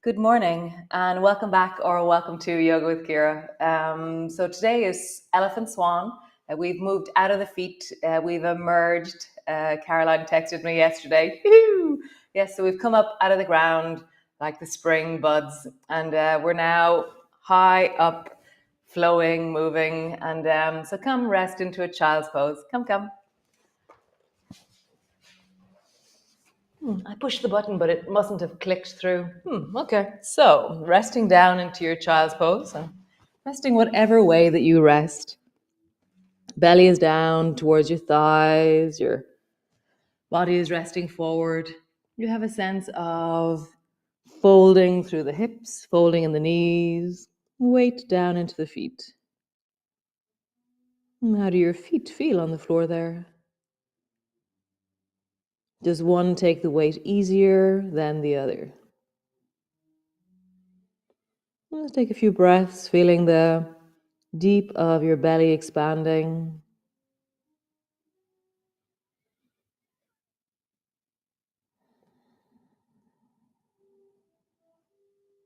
Good morning and welcome back or welcome to Yoga with Ciara. So today is Elephant Swan. We've moved out of the feet. We've emerged. Caroline texted me yesterday. Yes, so we've come up out of the ground like the spring buds and we're now high up, flowing, moving. And so come rest into a child's pose. Come. I pushed the button, but it mustn't have clicked through. Okay, so resting down into your child's pose and resting whatever way that you rest. Belly is down towards your thighs, your body is resting forward. You have a sense of folding through the hips, folding in the knees, weight down into the feet. How do your feet feel on the floor there? Does one take the weight easier than the other? Let's take a few breaths, feeling the deep of your belly expanding.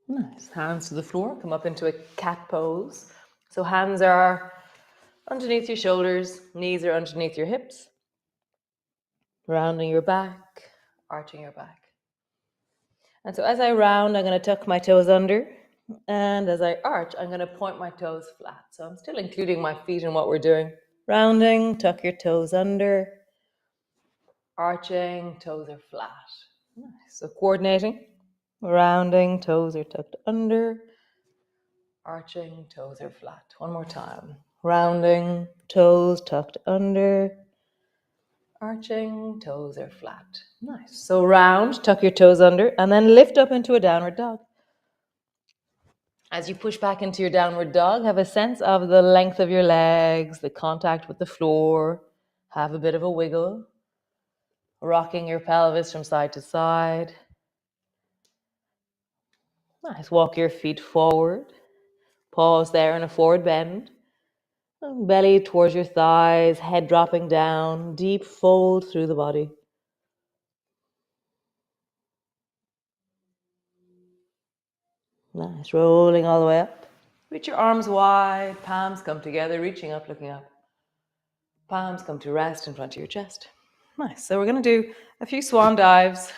Nice. Hands to the floor. Come up into a cat pose. So hands are underneath your shoulders, knees are underneath your hips, rounding your back, arching your back. And so as I round, I'm going to tuck my toes under. And as I arch, I'm going to point my toes flat. So I'm still including my feet in what we're doing. Rounding, tuck your toes under. Arching, toes are flat. Nice. So coordinating. Rounding, toes are tucked under. Arching, toes are flat. One more time. Rounding, toes tucked under. Arching, toes are flat. Nice. So round, tuck your toes under, and then lift up into a downward dog. As you push back into your downward dog, have a sense of the length of your legs, the contact with the floor. Have a bit of a wiggle. Rocking your pelvis from side to side. Nice. Walk your feet forward. Pause there in a forward bend. Belly towards your thighs, head dropping down, deep fold through the body. Nice. Rolling all the way up. Reach your arms wide, palms come together, reaching up, looking up. Palms come to rest in front of your chest. Nice. So we're going to do a few swan dives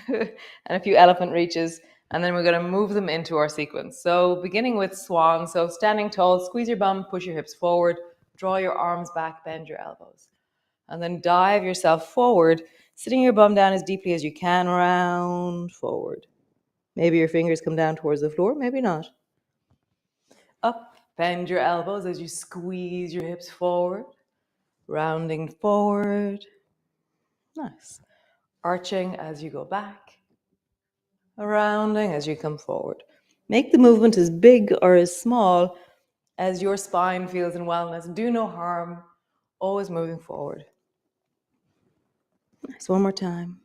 and a few elephant reaches, and then we're going to move them into our sequence. So beginning with swan. So standing tall, squeeze your bum, push your hips forward, draw your arms back, bend your elbows. And then dive yourself forward, sitting your bum down as deeply as you can, round forward. Maybe your fingers come down towards the floor, maybe not. Up, bend your elbows as you squeeze your hips forward, rounding forward. Nice. Arching as you go back, rounding as you come forward. Make the movement as big or as small as your spine feels in wellness. Do no harm, always moving forward. Nice. One more time.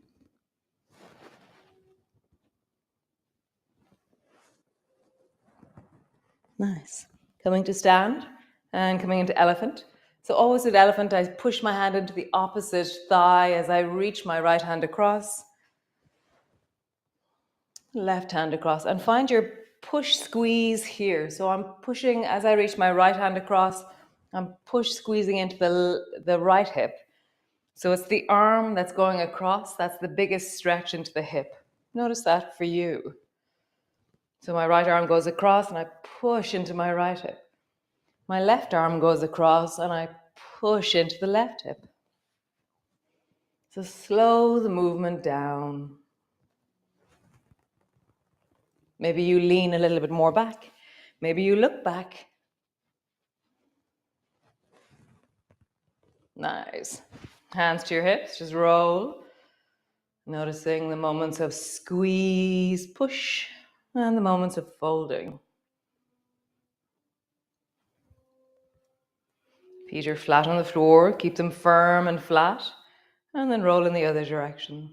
Nice. Coming to stand and coming into elephant. So always with elephant, I push my hand into the opposite thigh as I reach my right hand across. Left hand across. And find your push squeeze here. So I'm pushing as I reach my right hand across. I'm push squeezing into the right hip. So it's the arm that's going across. That's the biggest stretch into the hip. Notice that for you. So my right arm goes across and I push into my right hip. My left arm goes across and I push into the left hip. So slow the movement down. Maybe you lean a little bit more back. Maybe you look back. Nice. Hands to your hips, just roll. Noticing the moments of squeeze, push, and the moments of folding. Feet are flat on the floor, keep them firm and flat, and then roll in the other direction.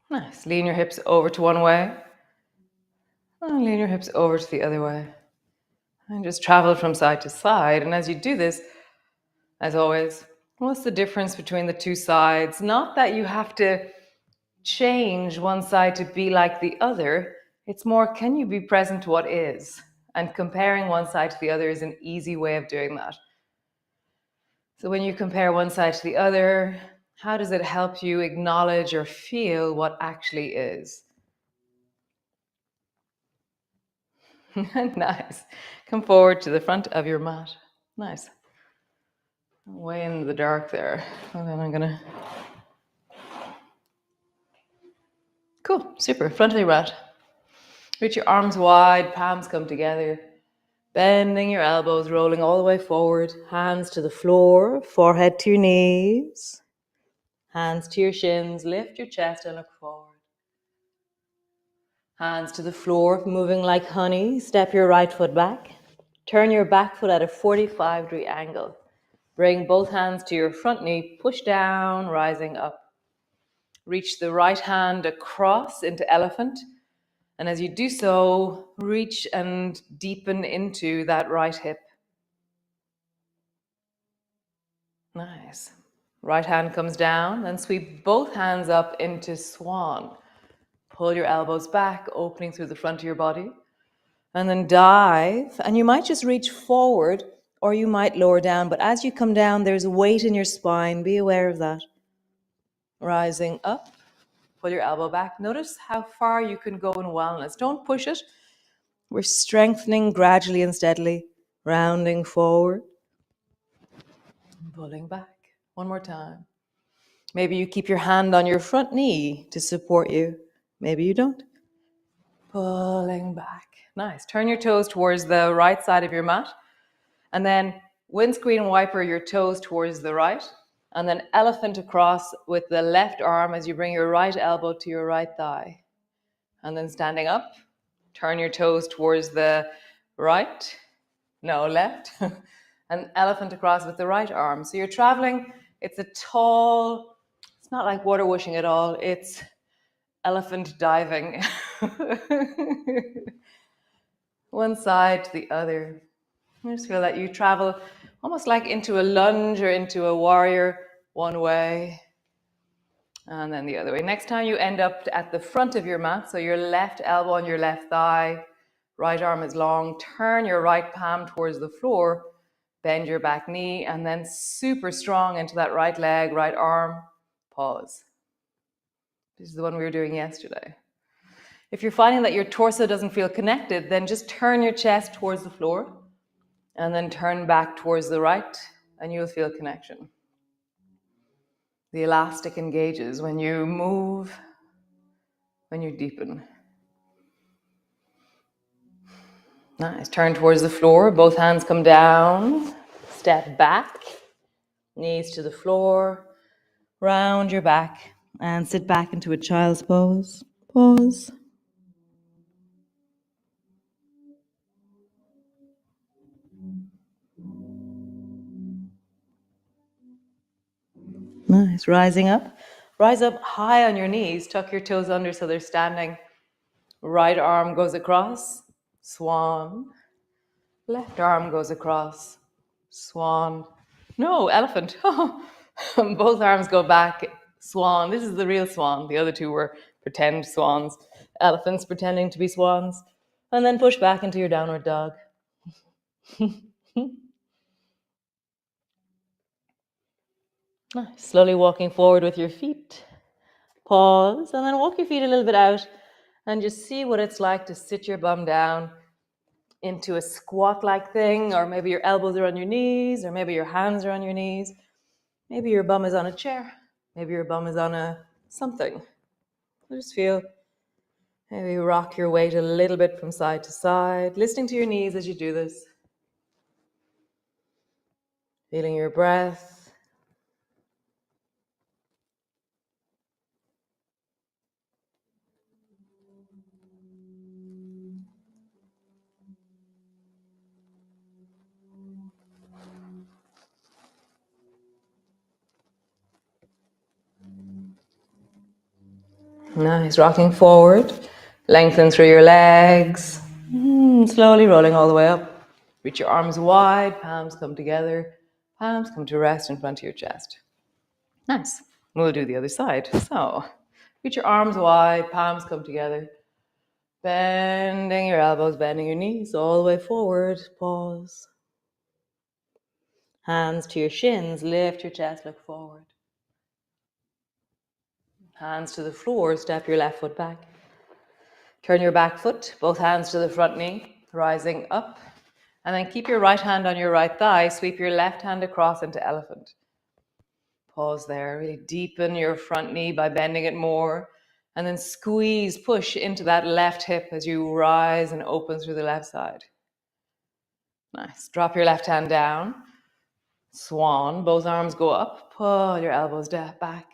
Nice. Lean your hips over to one way, and lean your hips over to the other way. And just travel from side to side. And as you do this, as always, What's the difference between the two sides? Not that you have to change one side to be like the other. It's more, can you be present to what is? And comparing one side to the other is an easy way of doing that. So when you compare one side to the other, how does it help you acknowledge or feel what actually is? Nice. Come forward to the front of your mat. Nice. Way in the dark there. And then I'm gonna. Cool, super. Front of your mat. Reach your arms wide, palms come together. Bending your elbows, rolling all the way forward. Hands to the floor, forehead to your knees. Hands to your shins. Lift your chest and look forward. Hands to the floor, moving like honey. Step your right foot back. Turn your back foot at a 45-degree angle. Bring both hands to your front knee. Push down, rising up. Reach the right hand across into elephant. And as you do so, reach and deepen into that right hip. Nice. Right hand comes down, then sweep both hands up into swan. Pull your elbows back, opening through the front of your body. And then dive, and you might just reach forward or you might lower down. But as you come down, there's weight in your spine. Be aware of that. Rising up, pull your elbow back. Notice how far you can go in wellness. Don't push it. We're strengthening gradually and steadily, rounding forward, pulling back. One more time. Maybe you keep your hand on your front knee to support you. Maybe you don't. Pulling back. Nice. Turn your toes towards the right side of your mat. And then windscreen wiper your toes towards the right. And then elephant across with the left arm as you bring your right elbow to your right thigh. And then standing up, turn your toes towards the right. No, left. And elephant across with the right arm. So you're traveling. It's a tall, it's not like water whooshing at all. It's elephant diving. One side to the other. I just feel that you travel almost like into a lunge or into a warrior, one way, and then the other way. Next time you end up at the front of your mat, so your left elbow on your left thigh, right arm is long, turn your right palm towards the floor, bend your back knee, and then super strong into that right leg, right arm, pause. This is the one we were doing yesterday. If you're finding that your torso doesn't feel connected, then just turn your chest towards the floor and then turn back towards the right and you'll feel connection. The elastic engages when you move, when you deepen. Nice. Turn towards the floor. Both hands come down. Step back. Knees to the floor. Round your back and sit back into a child's pose. Pause. Nice. Rising up. Rise up high on your knees. Tuck your toes under so they're standing. Right arm goes across. Swan. Left arm goes across. Swan. No, elephant. Both arms go back. Swan. This is the real swan. The other two were pretend swans. Elephants pretending to be swans. And then push back into your downward dog. Nice. Slowly walking forward with your feet. Pause. And then walk your feet a little bit out. And just see what it's like to sit your bum down into a squat-like thing. Or maybe your elbows are on your knees. Or maybe your hands are on your knees. Maybe your bum is on a chair. Maybe your bum is on a something. Just feel, maybe rock your weight a little bit from side to side, listening to your knees as you do this. Feeling your breath. Nice, rocking forward. Lengthen through your legs. Slowly rolling all the way up. Reach your arms wide, palms come together. Palms come to rest in front of your chest. Nice. We'll do the other side. So, reach your arms wide, palms come together. Bending your elbows, bending your knees all the way forward. Pause. Hands to your shins, lift your chest, look forward. Hands to the floor, step your left foot back. Turn your back foot, both hands to the front knee, rising up. And then keep your right hand on your right thigh, sweep your left hand across into elephant. Pause there, really deepen your front knee by bending it more. And then squeeze, push into that left hip as you rise and open through the left side. Nice. Drop your left hand down. Swan, both arms go up. Pull your elbows back.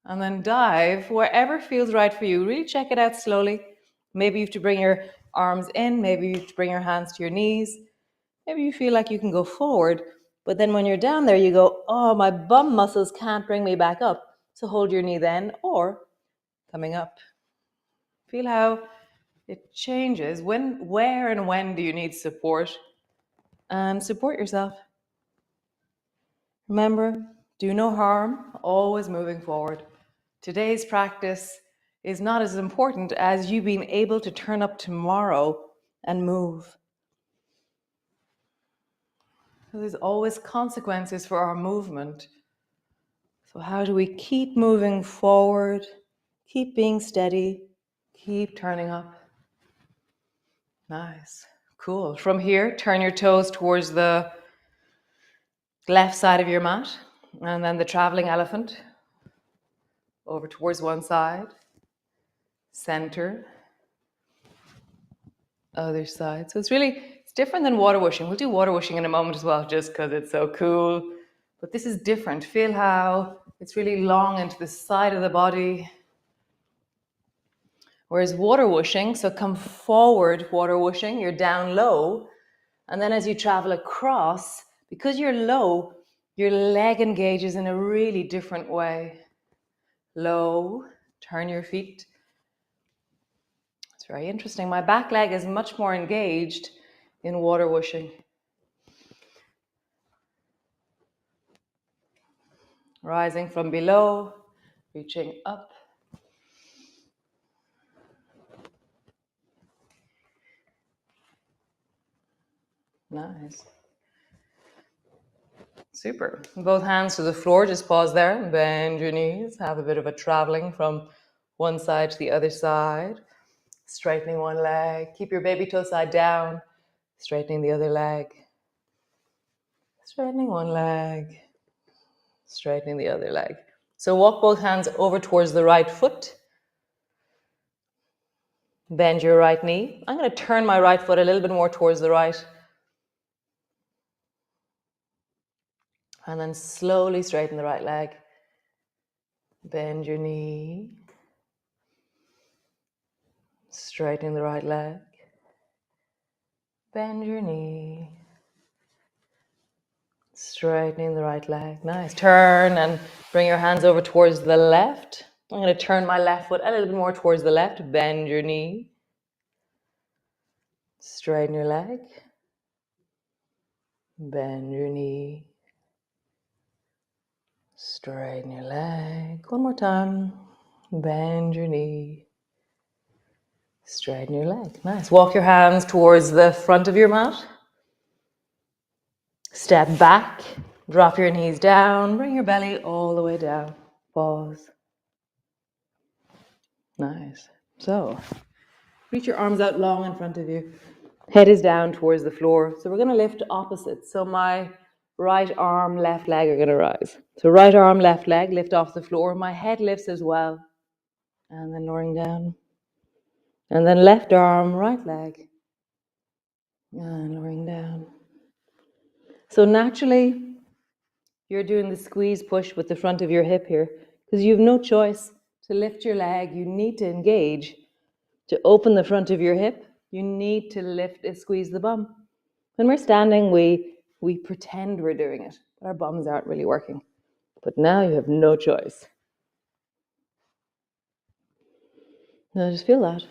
And then dive wherever feels right for you. Really check it out slowly. Maybe you have to bring your arms in. Maybe you have to bring your hands to your knees. Maybe you feel like you can go forward. But then when you're down there, you go, oh, my bum muscles can't bring me back up. So hold your knee then, or coming up. Feel how it changes. Where and when do you need support? And support yourself. Remember, do no harm, always moving forward. Today's practice is not as important as you being able to turn up tomorrow and move. So there's always consequences for our movement. So how do we keep moving forward, keep being steady, keep turning up? Nice. Cool. From here, turn your toes towards the left side of your mat, and then the traveling elephant over towards one side, center, other side. So it's different than water whooshing. We'll do water whooshing in a moment as well, just because it's so cool. But this is different. Feel how it's really long into the side of the body. Whereas water whooshing, so come forward, water whooshing, you're down low. And then as you travel across, because you're low, your leg engages in a really different way. Low, turn your feet. It's very interesting. My back leg is much more engaged in water whooshing. Rising from below, reaching up. Nice. Super. Both hands to the floor, just pause there, bend your knees, have a bit of a traveling from one side to the other side. Straightening one leg, keep your baby toe side down, straightening the other leg. Straightening one leg, straightening the other leg. So walk both hands over towards the right foot. Bend your right knee. I'm going to turn my right foot a little bit more towards the right. And then slowly straighten the right leg. Bend your knee. Straightening the right leg. Bend your knee. Straightening the right leg. Nice. Turn and bring your hands over towards the left. I'm going to turn my left foot a little bit more towards the left. Bend your knee. Straighten your leg. Bend your knee. Straighten your leg. One more time. Bend your knee. Straighten your leg. Nice. Walk your hands towards the front of your mat. Step back. Drop your knees down. Bring your belly all the way down. Pause. Nice. So, reach your arms out long in front of you. Head is down towards the floor. So we're going to lift opposites. So my right arm, left leg are going to rise. So right arm, left leg, lift off the floor. My head lifts as well. And then lowering down. And then left arm, right leg. And lowering down. So naturally, you're doing the squeeze push with the front of your hip here. Because you have no choice to lift your leg. You need to engage. To open the front of your hip, you need to lift and squeeze the bum. When we're standing, we pretend we're doing it, but our bums aren't really working. But now you have no choice. Now just feel that.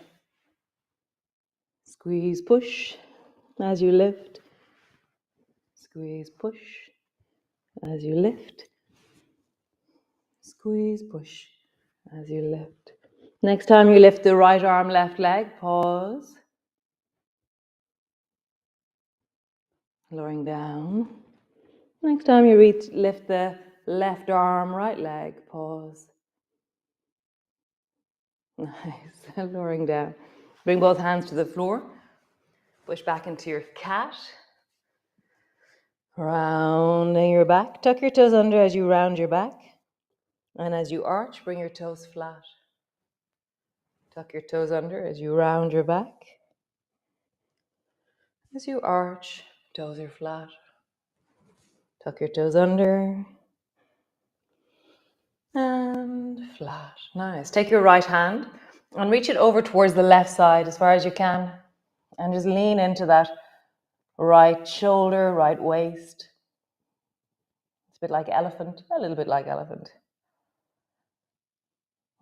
Squeeze, push as you lift. Squeeze, push. as you lift. Squeeze, push as you lift. Next time you lift the right arm, left leg, pause. Lowering down. Next time you lift the left arm, right leg, pause. Nice. Lowering down. Bring both hands to the floor. Push back into your cat. Rounding your back. Tuck your toes under as you round your back. And as you arch, bring your toes flat. Tuck your toes under as you round your back. As you arch, toes are flat. Tuck your toes under. And flat. Nice. Take your right hand and reach it over towards the left side as far as you can. And just lean into that right shoulder, right waist. It's a bit like elephant, a little bit like elephant.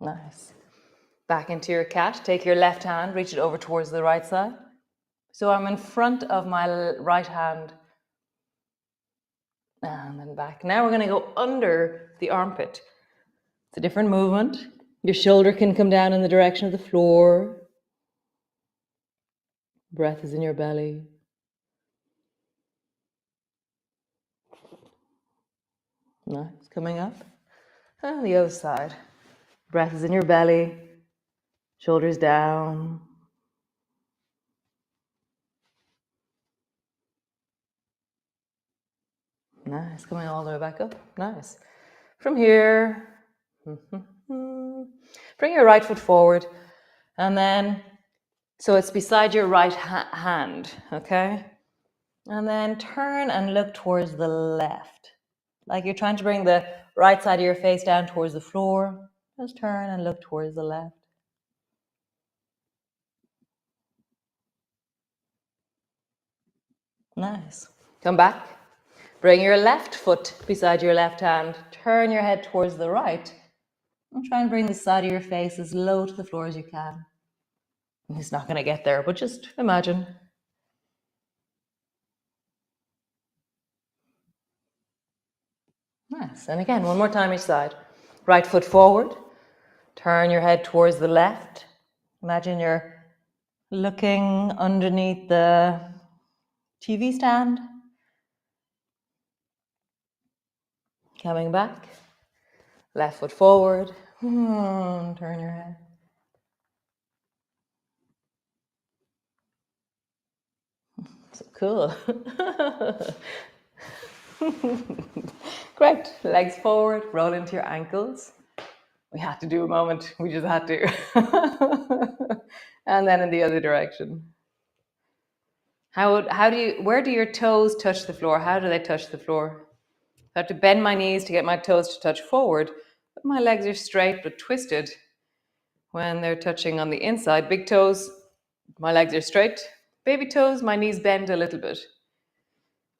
Nice. Back into your cat. Take your left hand, reach it over towards the right side. So I'm in front of my right hand. And then back. Now we're going to go under the armpit. It's a different movement. Your shoulder can come down in the direction of the floor. Breath is in your belly. Nice. Coming up. And the other side. Breath is in your belly. Shoulders down. Nice. Coming all the way back up. Nice. From here, bring your right foot forward. And then, so it's beside your right hand, okay? And then turn and look towards the left. Like you're trying to bring the right side of your face down towards the floor. Just turn and look towards the left. Nice. Come back. Bring your left foot beside your left hand. Turn your head towards the right. And try and bring the side of your face as low to the floor as you can. It's not going to get there, but just imagine. Nice. And again, one more time each side. Right foot forward. Turn your head towards the left. Imagine you're looking underneath the TV stand. Coming back. Left foot forward. Turn your head. So cool. Great. Legs forward. Roll into your ankles. We had to do a moment. We just had to. And then in the other direction. Where do your toes touch the floor? How do they touch the floor? I have to bend my knees to get my toes to touch forward, but my legs are straight but twisted when they're touching on the inside. Big toes, my legs are straight. Baby toes, my knees bend a little bit.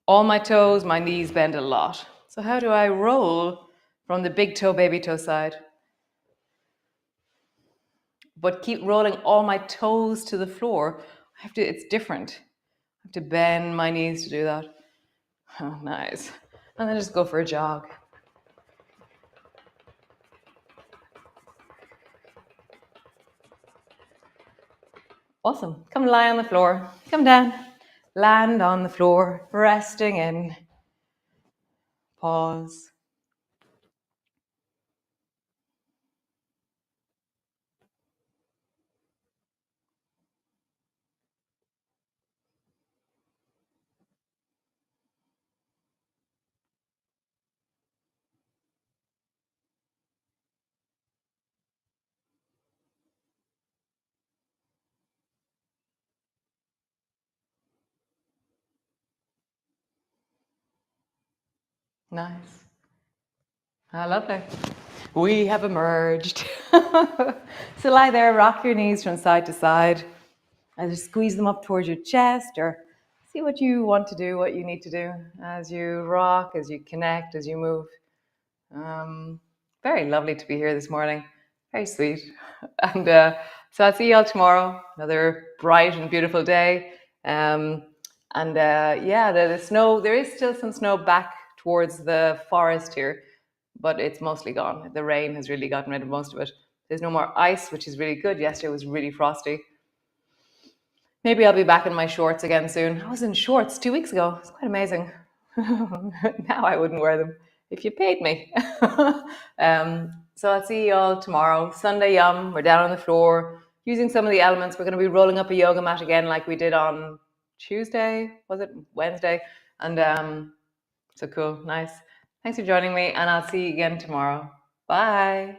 All my toes, my knees bend a lot. So how do I roll from the big toe, baby toe side? But keep rolling all my toes to the floor. It's different. I have to bend my knees to do that. Oh, nice. And then just go for a jog. Awesome. Come lie on the floor. Come down. Land on the floor, resting in. Pause. Nice. Lovely. We have emerged. So lie there, rock your knees from side to side. Either squeeze them up towards your chest or see what you want to do, what you need to do as you rock, as you connect, as you move. Very lovely to be here this morning. Very sweet. And so I'll see you all tomorrow. Another bright and beautiful day. Yeah, the snow, there is still some snow back towards the forest here, but it's mostly gone. The rain has really gotten rid of most of it. There's no more ice, which is really good. Yesterday was really frosty. Maybe I'll be back in my shorts again soon. I was in shorts 2 weeks ago. It's quite amazing. Now I wouldn't wear them if you paid me. So I'll see you all tomorrow. Sunday yum. We're down on the floor using some of the elements. We're going to be rolling up a yoga mat again like we did on Tuesday. Was it Wednesday? And so cool. Nice. Thanks for joining me, and I'll see you again tomorrow. Bye.